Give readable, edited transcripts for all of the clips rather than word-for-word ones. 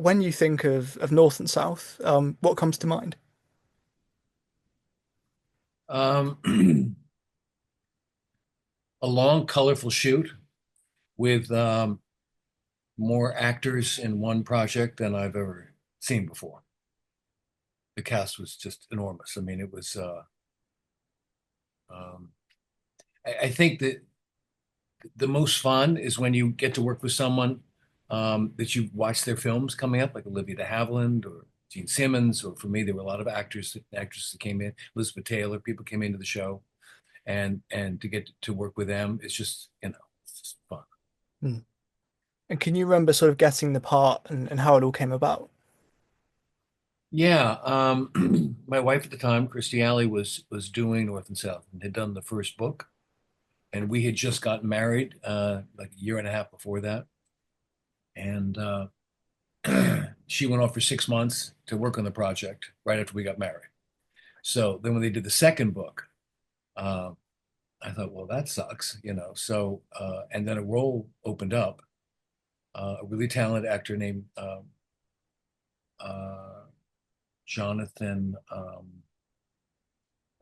when you think of North and South, what comes to mind? Um, a long, colorful shoot with more actors in one project than I've ever seen before. The cast was just enormous. I mean, it was. Um, I think that the most fun is when you get to work with someone that you've watched their films coming up, like Olivia de Havilland or Jean Simmons, or for me, there were a lot of actresses that came in. Elizabeth Taylor, people came into the show, and to get to work with them, it's just it's just fun. Hmm. And can you remember sort of getting the part and how it all came about? Yeah, my wife at the time, Kirstie Alley, was doing North and South and had done the first book, and we had just gotten married like a year and a half before that, and she went off for 6 months to work on the project right after we got married. So then when they did the second book, uh, I thought, well, that sucks. So and then a role opened up, a really talented actor named uh, Jonathan.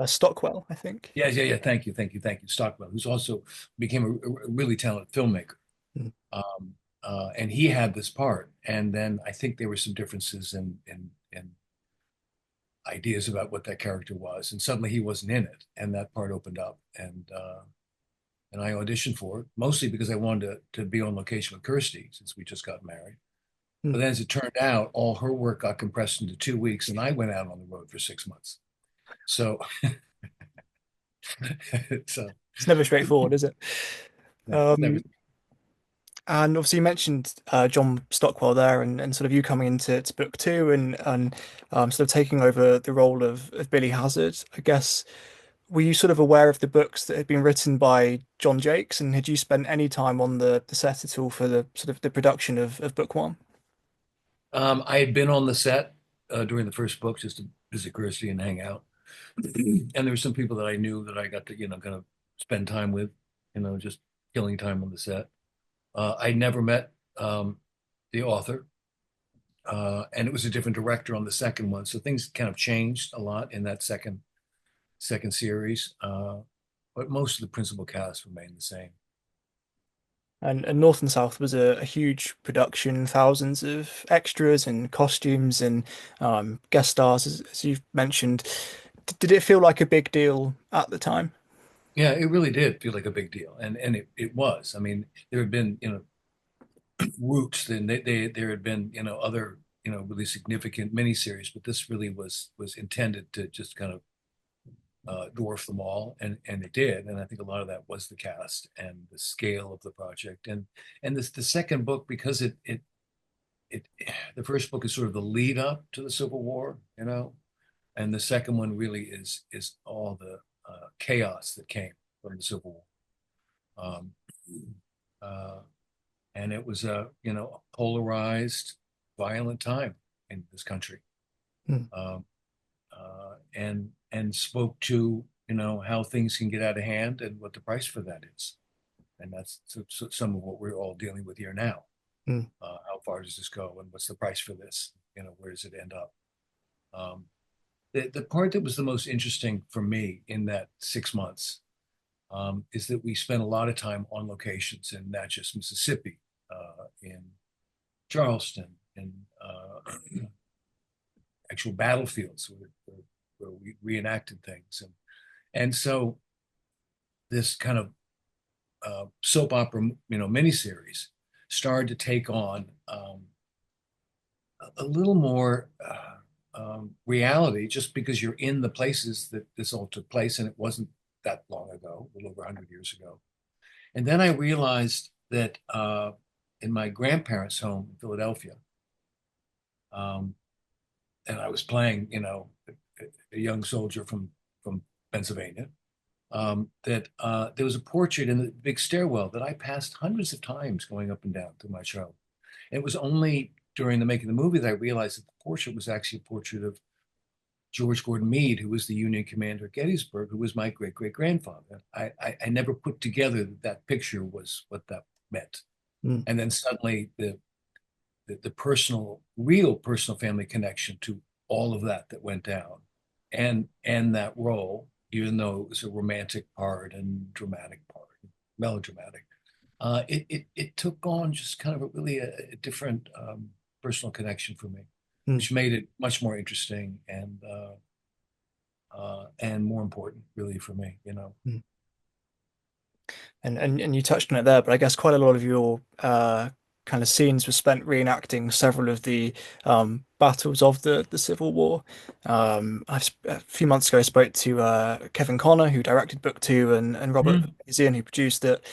Stockwell, I think. Yeah, yeah, yeah. Thank you, Stockwell, who's also became a really talented filmmaker. Hmm. And he had this part, and then I think there were some differences in ideas about what that character was, and suddenly he wasn't in it, and that part opened up, and I auditioned for it mostly because I wanted to be on location with Kirstie since we just got married. Hmm. But then, as it turned out, all her work got compressed into 2 weeks, and I went out on the road for 6 months. So, so It's never straightforward, is it? no, it's never. Um, and obviously you mentioned John Stockwell there and sort of you coming into book two and sort of taking over the role of Billy Hazard. I guess were you sort of aware of the books that had been written by John Jakes, and had you spent any time on the set at all for the sort of the production of book one? I had been on the set during the first book just to visit Kirstie and hang out, and there were some people that I knew that I got to kind of spend time with, just killing time on the set. I never met the author, and it was a different director on the second one, so things kind of changed a lot in that second series. But most of the principal cast remained the same. And North and South was a huge production, thousands of extras and costumes and guest stars, as you've mentioned. Did it feel like a big deal at the time? Yeah, it really did feel like a big deal, and it was. I mean, there had been Roots, and there had been other really significant miniseries, but this really was intended to just kind of dwarf them all, and it did. And I think a lot of that was the cast and the scale of the project, and this the second book, because it the first book is sort of the lead up to the Civil War, and the second one really is all the chaos that came from the Civil War. Um, uh, and it was a polarized, violent time in this country, Hmm. um, and spoke to how things can get out of hand and what the price for that is, and that's some of what we're all dealing with here now. Hmm. How far does this go, and what's the price for this? Where does it end up? Um, the part that was the most interesting for me in that 6 months is that we spent a lot of time on locations in Natchez, Mississippi, in Charleston, in actual battlefields where we reenacted things, and so this kind of soap opera, miniseries started to take on a little more reality, just because you're in the places that this all took place, and it wasn't that long ago, a little over 100 years ago. And then I realized that in my grandparents' home in Philadelphia, um, and I was playing, a young soldier from Pennsylvania, that there was a portrait in the big stairwell that I passed hundreds of times going up and down through my childhood. It was only during the making of the movie that I realized that the portrait was actually a portrait of George Gordon Meade, who was the Union commander at Gettysburg, who was my great great grandfather. I never put together that that picture was what that meant. Hmm. And then suddenly the personal, real personal family connection to all of that that went down, and that role, even though it was a romantic part and dramatic part, melodramatic, it took on just kind of a different personal connection for me, Mm, which made it much more interesting and more important, really, for me, you know. mm. And you touched on it there, but I guess quite a lot of your kind of scenes were spent reenacting several of the battles of the Civil War. A few months ago, I spoke to Kevin Connor, who directed Book Two, and Robert Mhm. Zian, who produced it.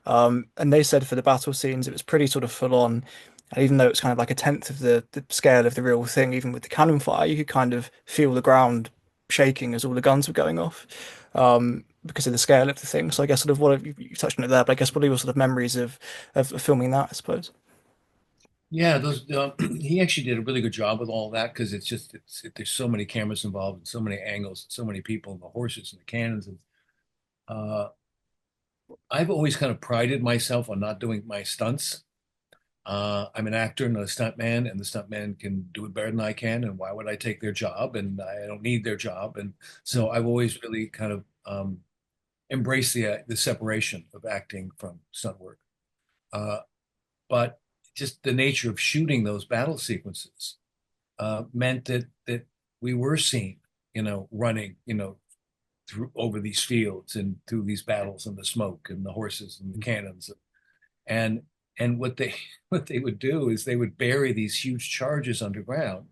And they said for the battle scenes, it was pretty sort of full on. And even though it's kind of like a tenth of the scale of the real thing, even with the cannon fire, you could kind of feel the ground shaking as all the guns were going off. Because of the scale of the thing. So I guess sort of you touched on it there, but I guess what are your sort of memories of filming that, I suppose? Yeah, those he actually did a really good job with all that because there's so many cameras involved and so many angles, and so many people and the horses and the cannons and uh, I've always kind of prided myself on not doing my stunts. I'm an actor, not a stuntman, and the stuntman can do it better than I can. And why would I take their job? And I don't need their job. And Mm, so I've always really kind of embraced the separation of acting from stunt work. Uh, but just the nature of shooting those battle sequences meant that we were seen, running, through over these fields and through these battles and the smoke and the horses and the cannons and and what they what they would do is they would bury these huge charges underground,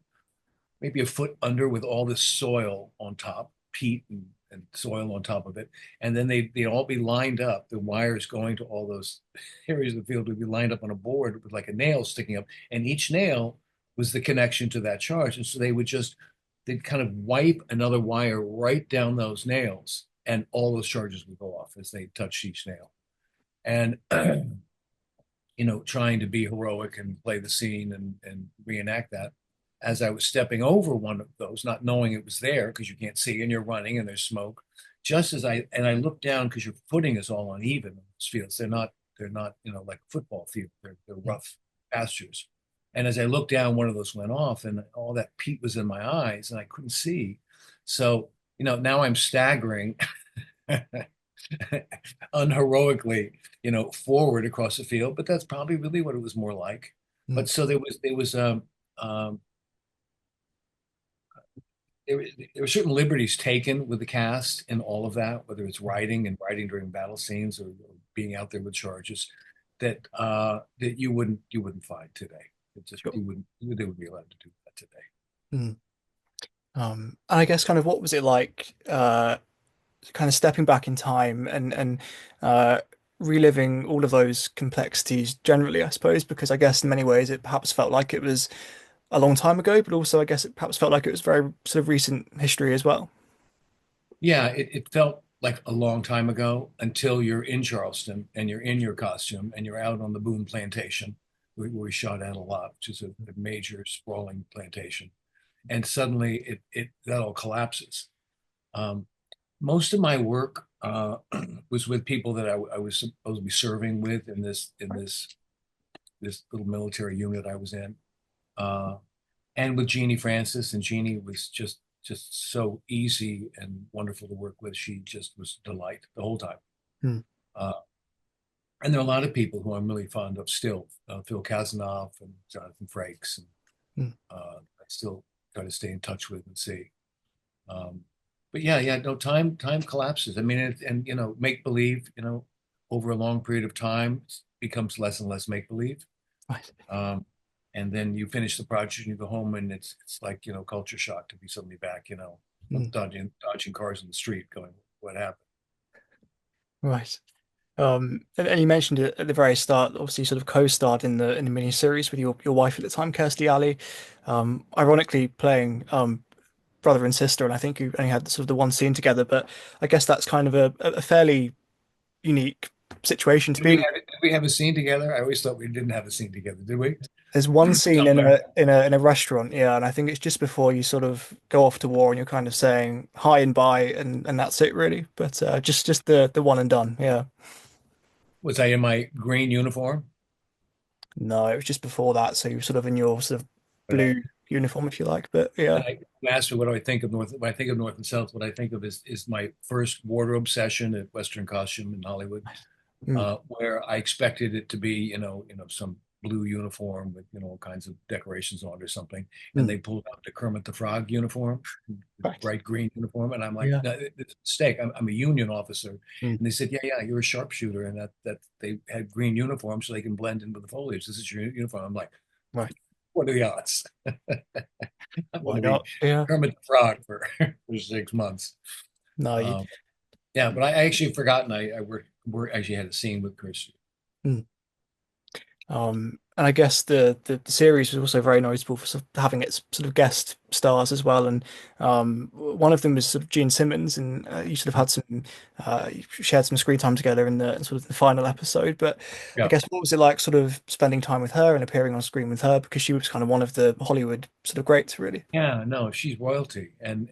maybe a foot under, with all this soil on top, peat and soil on top of it, and then they'd all be lined up. The wires going to all those areas of the field would be lined up on a board with like a nail sticking up, and each nail was the connection to that charge. And so they'd kind of wipe another wire right down those nails, and all those charges would go off as they touched each nail. And trying to be heroic and play the scene and reenact that. As I was stepping over one of those, not knowing it was there because you can't see and you're running and there's smoke, just as I look down because your footing is all uneven in those fields. They're not like a football field. They're mm, rough pastures. And as I looked down, one of those went off, and all that peat was in my eyes, and I couldn't see. So now I'm staggering unheroically, forward across the field, but that's probably really what it was more like. mm, But so um, there were certain liberties taken with the cast and all of that, whether it's writing during battle scenes or being out there with charges that you wouldn't find today. It just sure. they would be allowed to do that today. Mm. And I guess kind of what was it like, kind of stepping back in time and uh, reliving all of those complexities generally, I suppose, because I guess in many ways it perhaps felt like it was a long time ago, but also I guess it perhaps felt like it was very sort of recent history as well. Yeah, it felt like a long time ago until you're in Charleston and you're in your costume and you're out on the Boone Plantation, where we shot at a lot, which is a major sprawling plantation. And suddenly it that all collapses. Um, Most of my work was with people that I was supposed to be serving with in this little military unit I was in. Uh, and with Jeannie Francis, and Jeannie was just so easy and wonderful to work with. She just was a delight the whole time. Mm, Uh, and there are a lot of people who I'm really fond of still, Phil Kazanoff and Jonathan Frakes, and mm, I still try to stay in touch with and see. Um, but yeah, yeah, no, time collapses. I mean, and make believe, over a long period of time becomes less and less make believe. right. Um, and then you finish the project and you go home and it's like, culture shock to be suddenly back, Mm, dodging cars in the street going, what happened? right. And you mentioned it at the very start, obviously sort of co-starred in the miniseries with your wife at the time, Kirstie Alley, ironically playing brother and sister, and I think you only had sort of the one scene together, but I guess that's kind of a fairly unique situation to Did we be in. have did we have a scene together? I always thought we didn't have a scene together, did we? There's one scene in a Somewhere. in a in a restaurant, yeah, and I think it's just before you sort of go off to war and you're kind of saying hi and bye and that's it really. But just the one and done, yeah. Was I in my green uniform? No, it was just before that, so you were sort of in your sort of But blue uniform, if you like. But yeah. I asked me what do I think of North. When I think of North and South, what I think of is my first wardrobe session at Western Costume in Hollywood, Mm, where I expected it to be, some blue uniform with, all kinds of decorations on it or something. And mm, they pulled out the Kermit the Frog uniform, right. bright green uniform. And I'm like, Yeah. no, it's a mistake. I'm a union officer. Mm, And they said, yeah, you're a sharpshooter. And that they had green uniforms so they can blend in with the foliage. This is your uniform. I'm like, right. what are the odds? I'm going Why to be not? Yeah. Kermit the Frog for 6 months. No, you. Um, yeah, but I actually forgotten I actually had a scene with Kirstie. Mm. And I guess the series was also very notable for sort of having its sort of guest stars as well. And one of them was sort of Jean Simmons, and you sort of had some, you shared some screen time together in the sort of the final episode. But I Yeah. guess what was it like, sort of spending time with her and appearing on screen with her, because she was kind of one of the Hollywood sort of greats, really. Yeah, no, she's royalty, and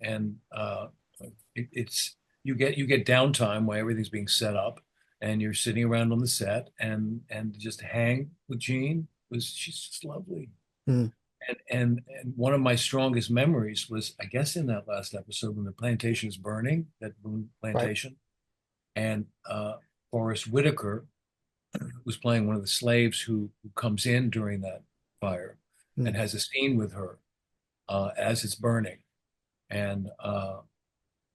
it's you get downtime while everything's being set up, and you're sitting around on the set, and just hang with Jean was she's just lovely, Mm, and one of my strongest memories was I guess in that last episode when the plantation is burning, that Boone right. plantation, and Forrest Whitaker was playing one of the slaves who comes in during that fire, and Mm, has a scene with her as it's burning. And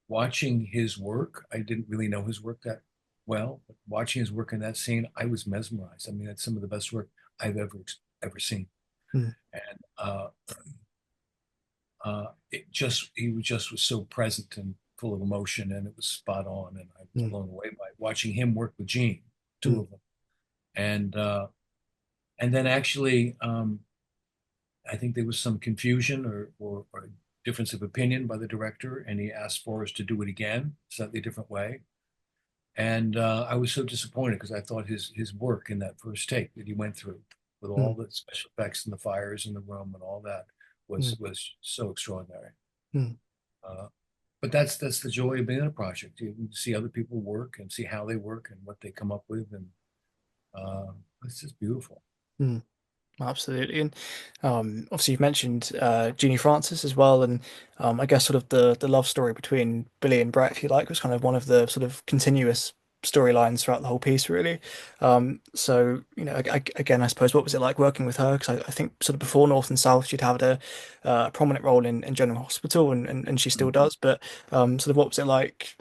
watching his work, I didn't really know his work that well, but watching his work in that scene, I was mesmerized. I mean, that's some of the best work I've ever seen. mm, And he just was so present and full of emotion, and it was spot on. And I was mm, blown away by watching him work with Gene, two mm, of them, and and then actually, I think there was some confusion or difference of opinion by the director, and he asked for us to do it again, slightly different way. And I was so disappointed because I thought his work in that first take that he went through with all mm, the special effects and the fires in the room and all that was mm, was so extraordinary. mm, Uh, but that's the joy of being in a project. You see other people work and see how they work and what they come up with, and it's just beautiful. mm. Absolutely. And obviously you've mentioned Jeannie Francis as well, and I guess sort of the love story between Billy and Brett, if you like, was kind of one of the sort of continuous storylines throughout the whole piece, really. So, again, I suppose, what was it like working with her? Because I think sort of before North and South, she'd had a prominent role in General Hospital, and she still does. But sort of what was it like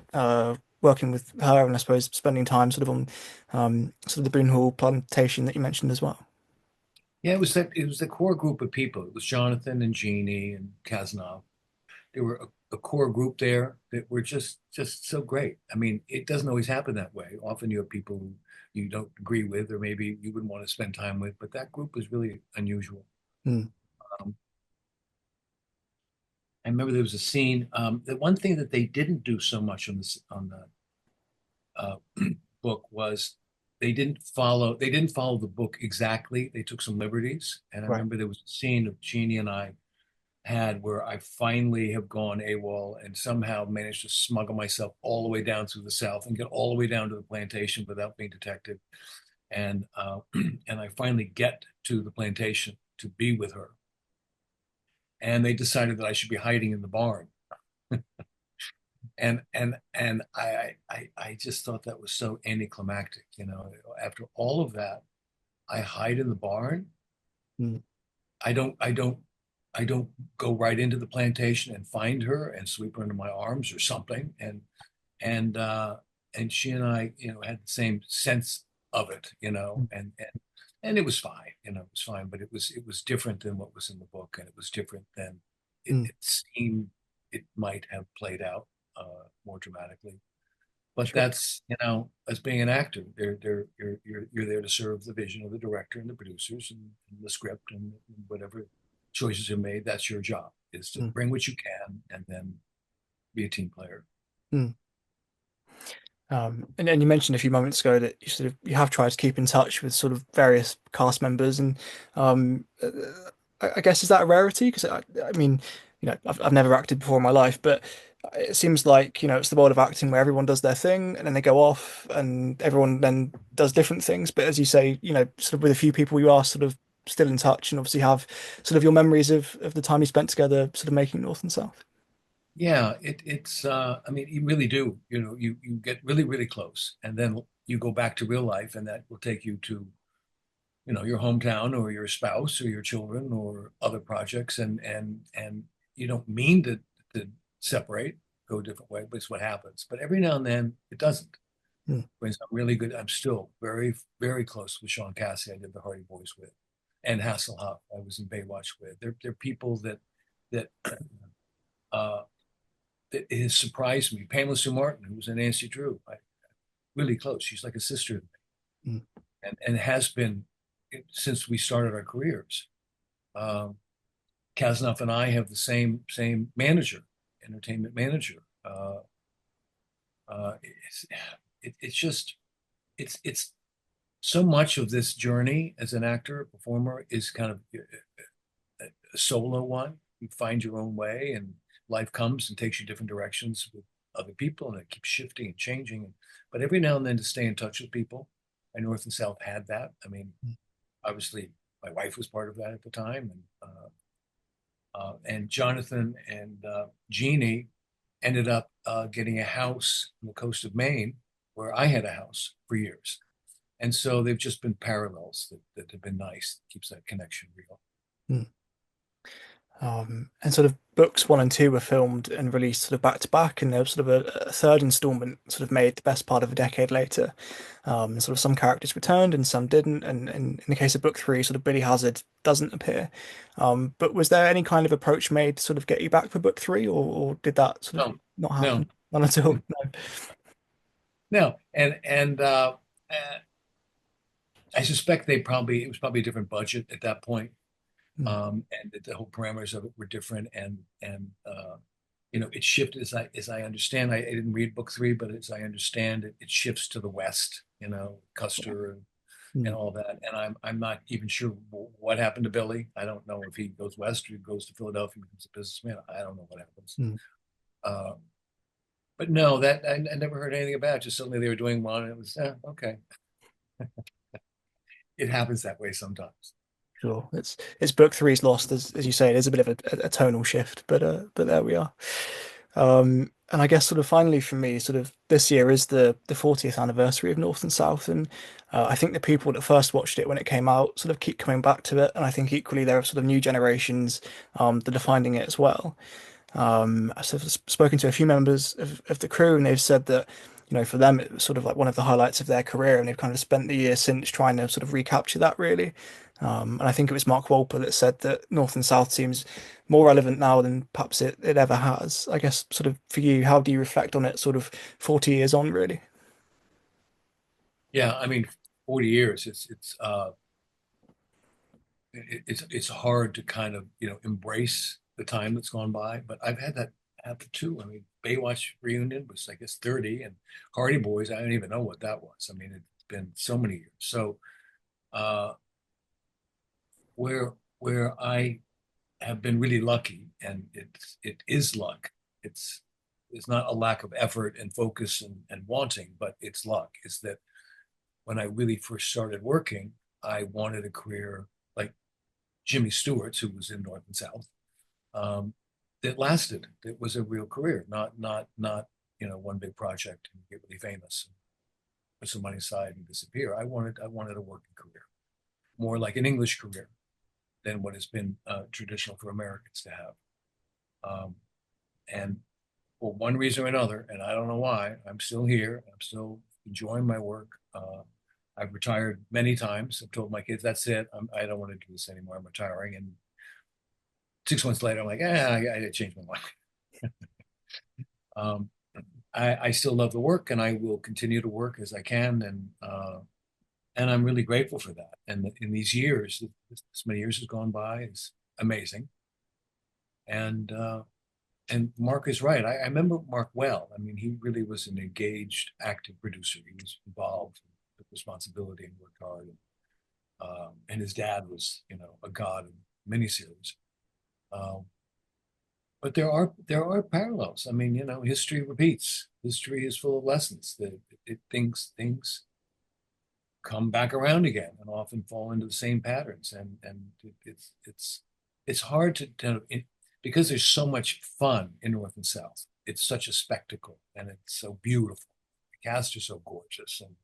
working with her, and I suppose spending time sort of on sort of the Boone Hall plantation that you mentioned as well? Yeah, it was the core group of people. It was Jonathan and Jeannie and Kaznov. There were a core group there that were just so great. I mean, it doesn't always happen that way. Often you have people who you don't agree with, or maybe you wouldn't want to spend time with, but that group was really unusual. Mm, Um, I remember there was a scene. The one thing that they didn't do so much on the uh, book was they didn't follow the book exactly. They took some liberties, and I right. remember there was a scene of Jeannie and I had where I finally have gone AWOL and somehow managed to smuggle myself all the way down through the South and get all the way down to the plantation without being detected. And and I finally get to the plantation to be with her. And they decided that I should be hiding in the barn. And I just thought that was so anticlimactic, you know. After all of that, I hide in the barn. Mm, I don't I don't I don't go right into the plantation and find her and sweep her into my arms or something. And and she and I, had the same sense of it, mm, and it was fine, it was fine, but it was different than what was in the book, and it was different than it, mm, it seemed it might have played out more dramatically. But sure. that's, as being an actor, you're there to serve the vision of the director and the producers and the script and whatever choices are made. That's your job, is to Mm, bring what you can and then be a team player. mm. And you mentioned a few moments ago that you have tried to keep in touch with sort of various cast members, and I guess is that a rarity? Because I mean, I've never acted before in my life, but it seems like, it's the world of acting where everyone does their thing and then they go off and everyone then does different things. But as you say, sort of with a few people you are sort of still in touch and obviously have sort of your memories of the time you spent together sort of making North and South. Yeah, it's I mean, you really do, you get really, really close, and then you go back to real life, and that will take you to, your hometown or your spouse or your children or other projects, and you don't mean to separate, go a different way, but it's what happens. But every now and then it doesn't. Mm, When I'm really good, I'm still very, very close with Sean Cassie. I did the Hardy Boys with, and Hasselhoff. I was in Baywatch with. They're people that uh, that has surprised me. Pamela Sue Martin, who was in Nancy Drew, really close. She's like a sister to me, mm, and has been since we started our careers. Um, Kasnoff and I have the same manager, entertainment manager. It's it's just it's so much of this journey as an actor, performer, is kind of a solo one. You find your own way, and life comes and takes you different directions with other people, and it keeps shifting and changing. But every now and then to stay in touch with people, and North and South had that. I mean, obviously, my wife was part of that at the time, and Jonathan and Jeannie ended up getting a house on the coast of Maine, where I had a house for years. And so they've just been parallels that have been nice. It keeps that connection real. mm. And sort of books one and two were filmed and released sort of back to back, and there was sort of a third installment sort of made the best part of a decade later. And sort of some characters returned and some didn't, and in the case of book three, sort of Billy Hazard doesn't appear. But was there any kind of approach made to sort of get you back for book three, or did that sort of No, not no, happen? None at all. No. no. And I suspect it was probably a different budget at that point. Mm, And that the whole parameters of it were different, and it shifted as I understand. I didn't read book three, but as I understand it, it shifts to the west. Custer and mm, all that. And I'm not even sure what happened to Billy. I don't know if he goes west or he goes to Philadelphia and becomes a businessman. I don't know what happens. mm. Uh, but no, that I never heard anything about it. Just suddenly they were doing one, and it was okay. It happens that way sometimes. Sure, it's book three's lost, as you say. It is a bit of a tonal shift, but there we are. And I guess sort of finally for me, sort of this year is the 40th anniversary of North and South, and I think the people that first watched it when it came out sort of keep coming back to it, and I think equally there are sort of new generations that are finding it as well. I've sort of spoken to a few members of the crew, and they've said that, for them, it was sort of like one of the highlights of their career, and they've kind of spent the year since trying to sort of recapture that, really. And I think it was Mark Wolper that said that North and South seems more relevant now than perhaps it ever has. I guess, sort of for you, how do you reflect on it sort of 40 years on, really? Yeah, I mean, 40 years. It's hard to kind of embrace the time that's gone by. But I've had that happen too. I mean, Baywatch reunion was I guess 30, and Hardy Boys. I don't even know what that was. I mean, it's been so many years. So uh, where I have been really lucky, and it is luck. It's it's not a lack of effort and focus and wanting, but it's luck. Is that when I really first started working, I wanted a career like Jimmy Stewart's, who was in North and South, um, that lasted. It was a real career, not one big project and get really famous, put some money aside and disappear. I wanted a working career, more like an English career than what has been traditional for Americans to have. Um, and for one reason or another, and I don't know why, I'm still here. I'm still enjoying my work. I've retired many times. I've told my kids, that's it. I don't want to do this anymore. I'm retiring. And 6 months later, I'm like, I changed my mind. Um, I still love the work, and I will continue to work as I can, and I'm really grateful for that. And in these years, this many years has gone by, it's amazing. And Mark is right. I remember Mark well. I mean, he really was an engaged, active producer. He was involved, took responsibility, and worked hard. And his dad was, a god in miniseries. Um, But there are parallels. I mean, history repeats. History is full of lessons. Things come back around again and often fall into the same patterns. And it's hard because there's so much fun in North and South. It's such a spectacle and it's so beautiful. The cast are so gorgeous and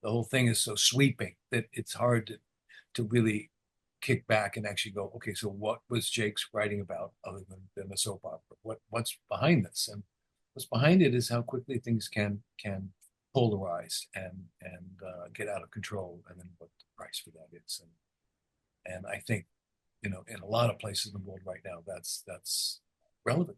the whole thing is so sweeping that it's hard to really kick back and actually go, okay, so what was Jake's writing about other than the soap opera? What's behind this? And what's behind it is how quickly things can polarize and get out of control, and then what the price for that is. And I think in a lot of places in the world right now, that's relevant.